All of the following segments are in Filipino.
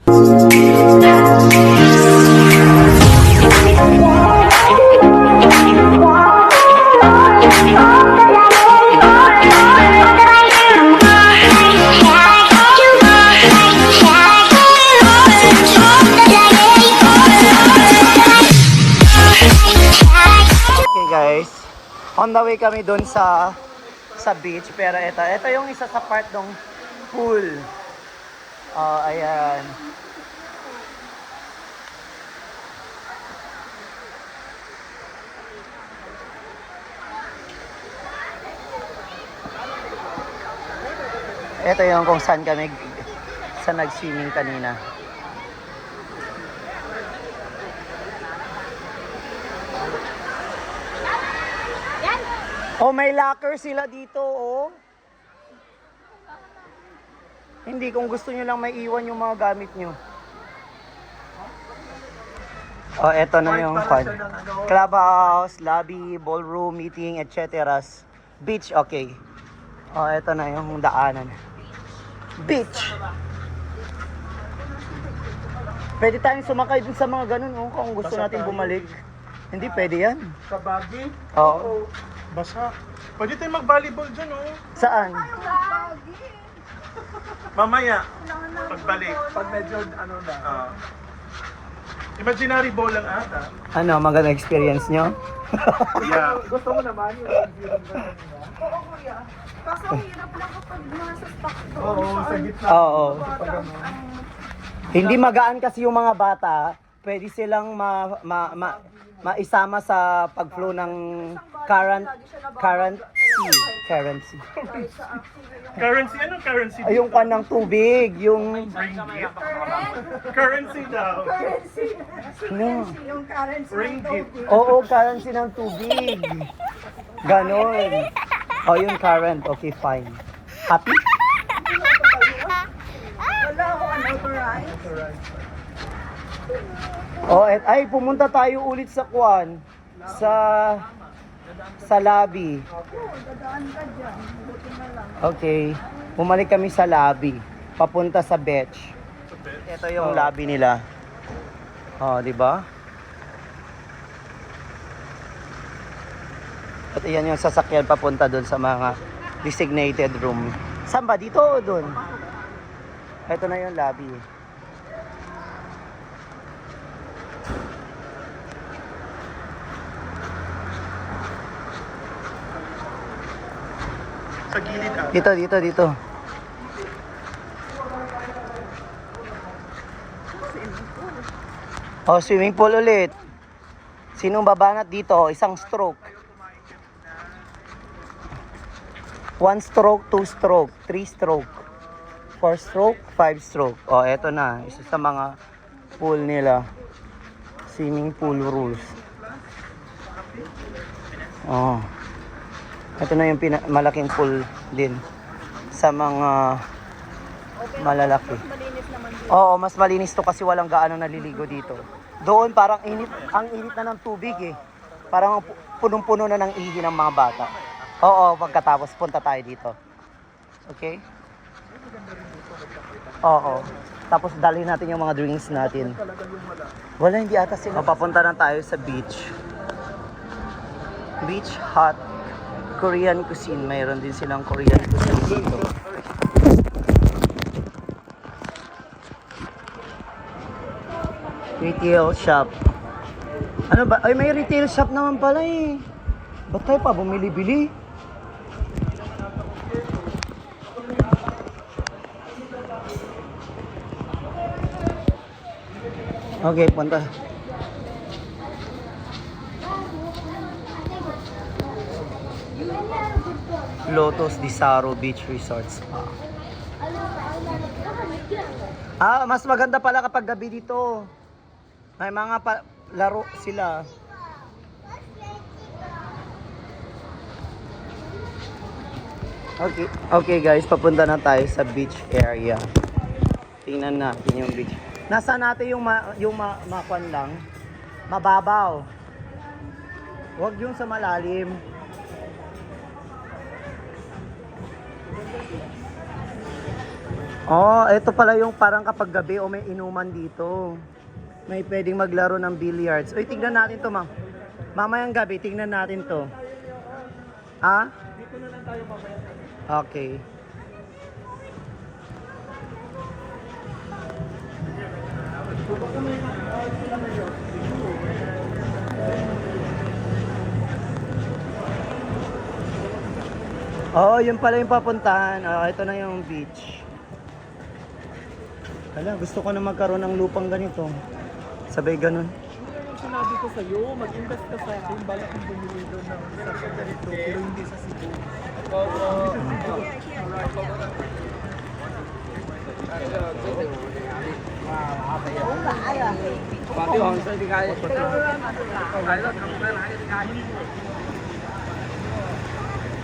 Guys, on the way kami doon sa beach, pero ito yung isa sa part ng pool. Oh, ayan. Ito yung kung saan kami nag-swimming kanina. Oh, may locker sila dito, oh. Hindi, kung gusto nyo lang may iwan yung mga gamit nyo. Oh, eto na yung fun. Clubhouse, lobby, ballroom, meeting, etc. Beach, okay. Oh, eto na yung daanan. Beach! Pwede tayong sumakay dun sa mga ganun, oh, kung gusto natin bumalik. Hindi, pwede yan. Sa baggy? Oo. Basa. Pwede tayong mag-volleyball dyan, oh. Saan? Mamaya, pagbalik. Pag medyo, ano na. Imaginary ball lang ata. Ano, maganda experience nyo? Yeah. Gusto mo naman yung Oo, kuya. Kaso ang hirap lang kapag nasa stock doon. Oo, sa gitna. Oo. Hindi magaan kasi yung mga bata, pwede silang maisama sa pag-flow ng currency. Currency? Anong currency? Ay, yung pan ng tubig, yung... Ringgit? Currency daw. No. Yung currency ng Ringgit. tubig. Oo, currency ng tubig. Ganon. Oh, yung current. Okay, fine. Happy? Wala akong unauthorized. Oh, ay, pumunta tayo ulit sa Kwan. Sa lobby. Dadaan ka dyan. Buti na lang. Okay. Bumalik kami sa lobby. Papunta sa beach. Ito yung lobby nila. Oh, di ba? At iyan yung sasakyan papunta doon sa mga designated room. Saan ba? Dito o doon? Ito na yung lobby. Sa gilid ata. Dito. Oh, swimming pool ulit. Sinong babanat dito? Isang stroke. 1 stroke, 2 stroke, 3 stroke, 4 stroke, 5 stroke. Oh, eto na. Isa sa mga pool nila. Swimming pool rules. Oh. Ito na yung malaking pool din sa mga malalaki. Oo, mas malinis to kasi walang gaano naliligo dito. Doon parang ang init na ng tubig eh. Parang punong-puno na ng ihi ng mga bata. Oo, pagkatapos punta tayo dito. Okay? Oo. Tapos dalhin natin yung mga drinks natin. Wala, hindi ata sila. Papunta na tayo sa beach. Beach hut. Korean cuisine. Mayroon din silang Korean cuisine dito. Retail shop. Ano ba? Ay, may retail shop naman pala eh. Ba't tayo pa bumili-bili? Okay, punta. Lotus Disaro Beach Resort Spa. Mas maganda pala kapag gabi dito. May mga laro sila. Okay guys, papunta na tayo sa beach area. Tingnan natin yung beach. Nasa natin yung makwan lang. Mababaw. Huwag yung sa malalim. Oh, ito pala yung parang kapag gabi o may inuman dito. May pwedeng maglaro ng billiards. Uy, tignan natin to, ma'am. Mamayang gabi, tignan natin to. Ha? Dito na lang tayo mamaya. Okay. Oo, yun pala yung papuntahan. Ito na yung beach. Hala, gusto ko na magkaroon ng lupang ganito. Sabay ganun. Ano yung sinabi ko sa'yo? Mag-invest ka sa akin. Balak yung bumili doon ng sa ganito. Pero hindi sa Cebu.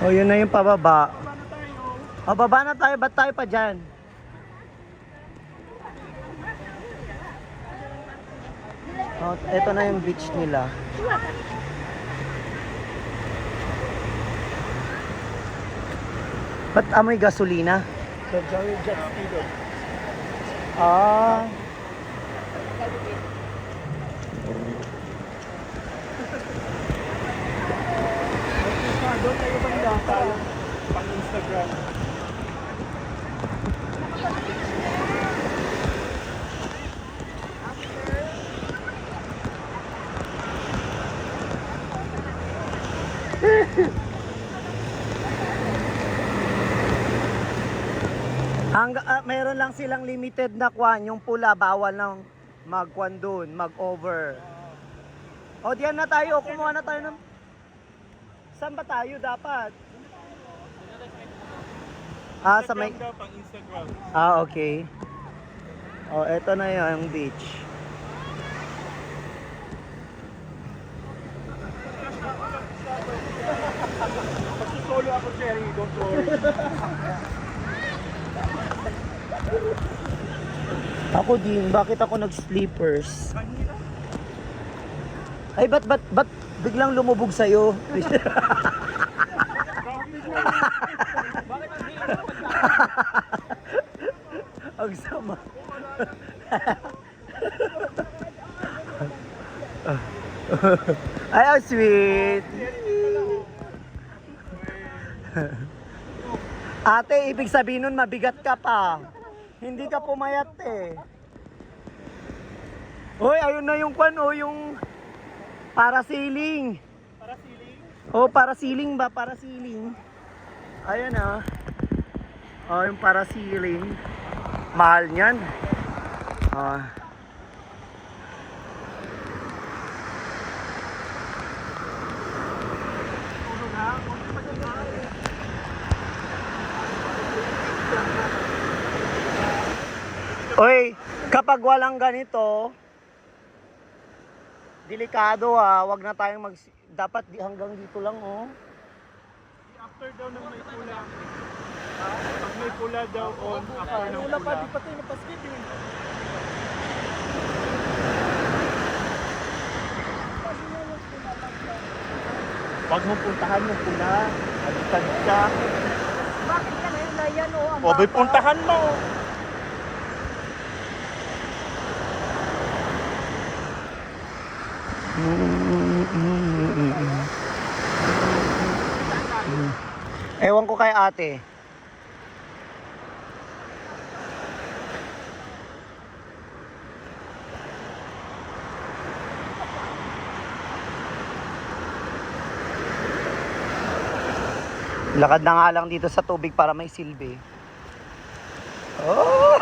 Oh, yun na yung pababa. Oh, baba na tayo. Ba't tayo pa dyan? Oh, ito na yung beach nila. Ba't amoy gasolina? Sa Joy Jet Ski doon. Ah. Doon tayo banda. Tayo pang Instagram. Mayroon lang silang limited na kwan, yung pula bawal nang magkwan doon, mag-over. O diyan na tayo, kumuha na tayo ng... Saan ba tayo dapat? Sa may... Pang Instagram. Okay. O, eto na yung beach. Solo ako, Cherry. Don't worry. Ako din, bakit ako nag-sleepers? Ay, ba't biglang lumubog sa'yo? Ang sama. Ay, ang sweet. Ate, ibig sabihin nun mabigat ka pa. Hindi ka pumayat eh. Hoy, ayun na yung kwan, yung parasailing. Parasailing? Oh, parasailing ba? Parasailing. Ayan ah. Oh, yung parasailing. Mahal niyan. Ah. Oy, kapag walang ganito, delikado wag na tayong dapat hanggang dito lang oh. After daw ng may pula. Pag may pula daw on, after ng pula. Pa, di pa tayo napaskip eh. Pag mo puntahan yung pula, agitad ka. Bakit ka na yun na yan o? O, may puntahan mo. Ewan ko kay ate. Lakad na nga lang dito sa tubig para may silbi. Oh!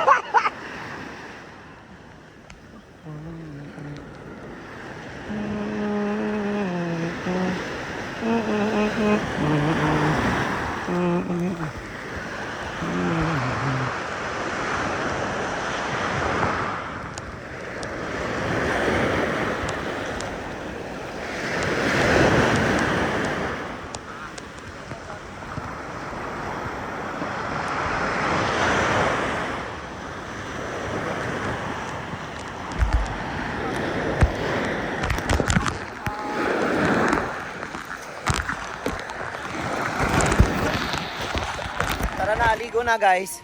Tara na, ligo na guys.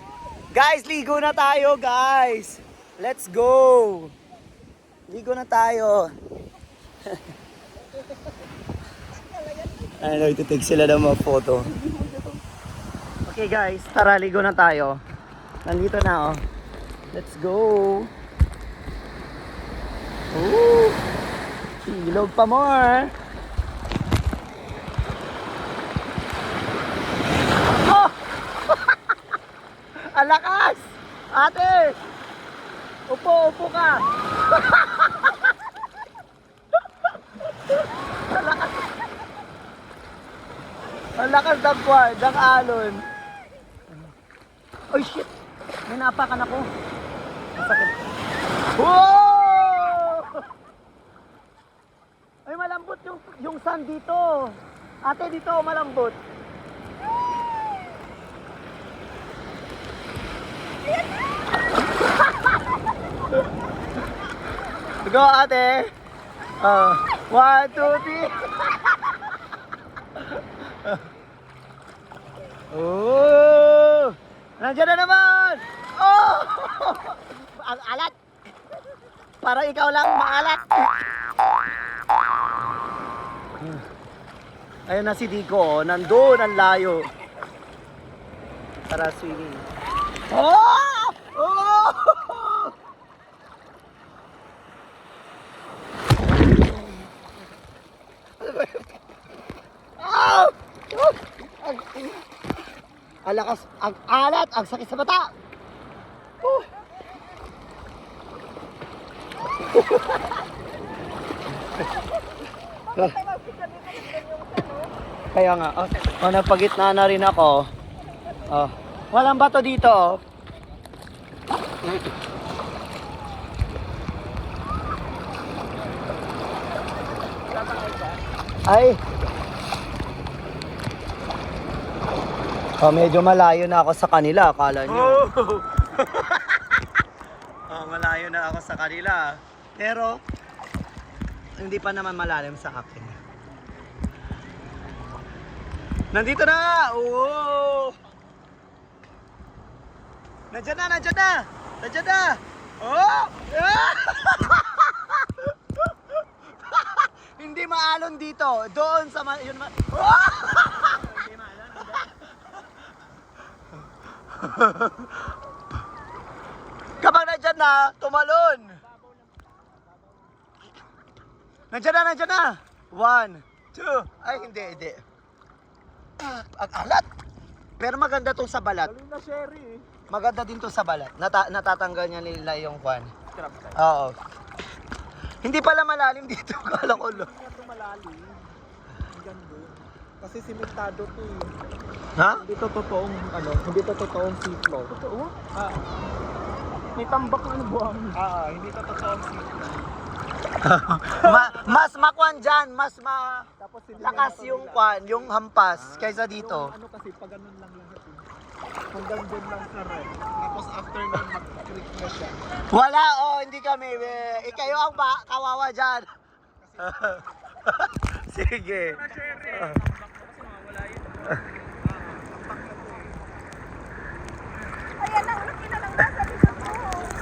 Guys, ligo na tayo, guys. Let's go. Ligo na tayo. Ay, nagtitake sila ng mga photo. Okay guys, tara ligo na tayo. Nandito na oh. Let's go. Ooh. Ilog pa more. Oh! Alakas! Ate! Upo ka! Ang lakas ng kwan, ng alon. Oh shit! May napakan ako. Masakit. Wow! Ay malambot yung sand dito. Ate dito malambot. Go ate. 1, 2, 3. Oh! Nandiyan na naman! Oh! Ang alat! Para ikaw lang maalat! Ayun na si Dico, oh. Nandun ang layo. Para swimming. Oh! Oh! Oh! Ang lakas, ang alat, ang sakit sa mata. Kaya nga, napagitna na rin ako. Walang bato dito. Ay. Medyo malayo na ako sa kanila, akala nyo. Malayo na ako sa kanila. Pero, hindi pa naman malalim sa akin. Nandito na! Oo! Nandiyan na! Nandiyan na! Oh! Hindi maalon dito. Doon sa yun oh! Hindi maalon. Kapag nandyan na, tumalon. Nandyan na. 1, 2. Ay, hindi. Ang alat. Pero maganda tong sa balat. Galing na Sherry. Maganda din to sa balat. Natatanggal niya nila yung kwan. Crab tayo. Oo. Hindi pala malalim dito. Kala ko lo. Hindi nga ito malalim. Ang ganda. Kasi simentado to eh. Ha? Hindi to totoong sea floor. Totoo? May tambak na buwang. Hindi to totoong sea floor. Mas makwan dyan. Mas Tapos lakas yung kwan, yung hampas kaysa dito. Yung kasi pag ganun lang yan. Hanggang doon lang sa red. Tapos after nun, mag-creek na siya. Wala, hindi kami. Kayo ang kawawa dyan. Sige. Ayan ang laki na lang nasa likod ko.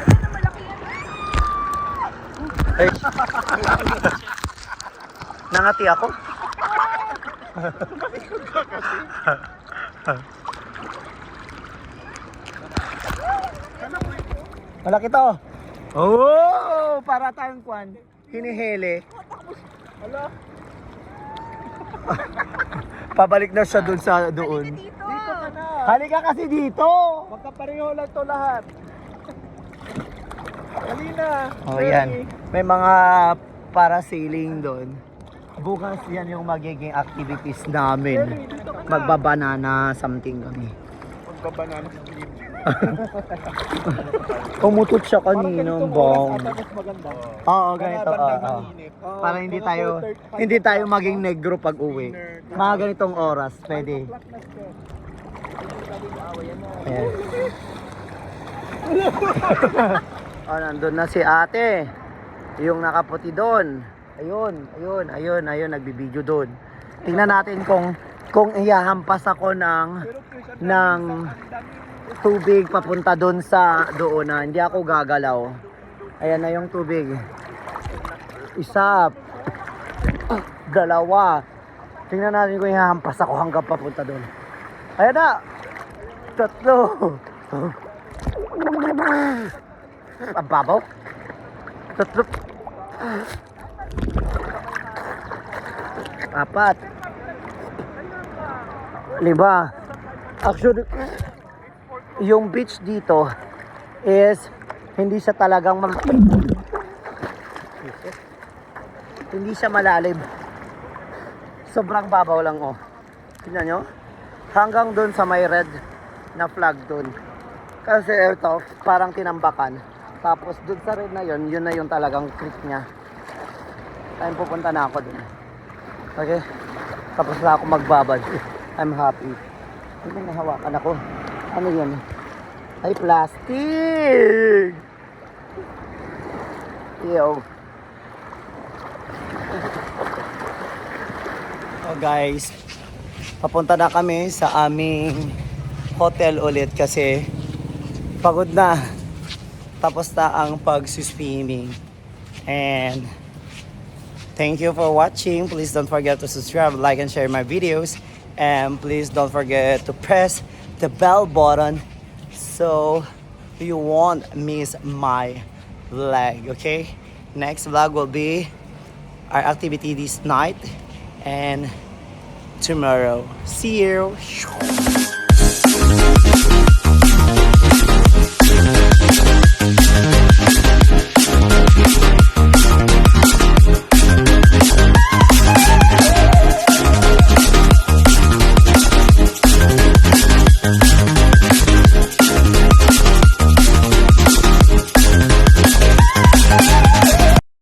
Ayan ang malaki yan. Ay. Nangati ako. Malaki to. Oh, para tayong kwan. Hinihele. Hala, Pabalik na siya doon sa doon. Dito. dito ka na. Halika kasi dito. Magkapareho lang to lahat. Dali na. Oh, yan. May mga parasailing doon. Bukas yan yung magiging activities namin. Dito ka na. Magbabanana something kami. Magbabanana split. Umutot siya kanina, bong. Tapos maganda. Oo, ganito. Bandang Oo. mainit. Para hindi Mga tayo 4:30, hindi tayo maging negro pag uwi. Mga ganitong oras, pwede. 5 o'clock na siya. Ayan. Nandun na si ate. Yung nakaputi doon. Ayun, nagbibideo doon. Tingnan natin kung ihahampas ako ng tubig papunta doon sa doon na hindi ako gagalaw. Ayan na yung tubig. Isa, dalawa. Tingnan natin kung ihahampas ako hanggang papunta doon. Ayan na! Tatlo! Ang babaw? Tatlo. Apat. Lima. Actually, yung beach dito is hindi siya talagang hindi siya malalim. Sobrang babaw lang oh. Tingnan nyo? Hanggang dun sa may red na flag dun. Kasi ito, parang tinambakan. Tapos dun sa red na yun na yung talagang creek niya. Kaya pupunta na ako dun. Okay? Tapos na ako magbabad. I'm happy. Hindi nahawakan ako. Ano yun? Ay, plastic! Ew. Oh guys, papunta na kami sa aming hotel ulit kasi pagod na. Tapos na ang pag-swimming. And thank you for watching. Please don't forget to subscribe, like, and share my videos. And please don't forget to press the bell button so you won't miss my vlog. Okay? Next vlog will be our activity this night and tomorrow. See you.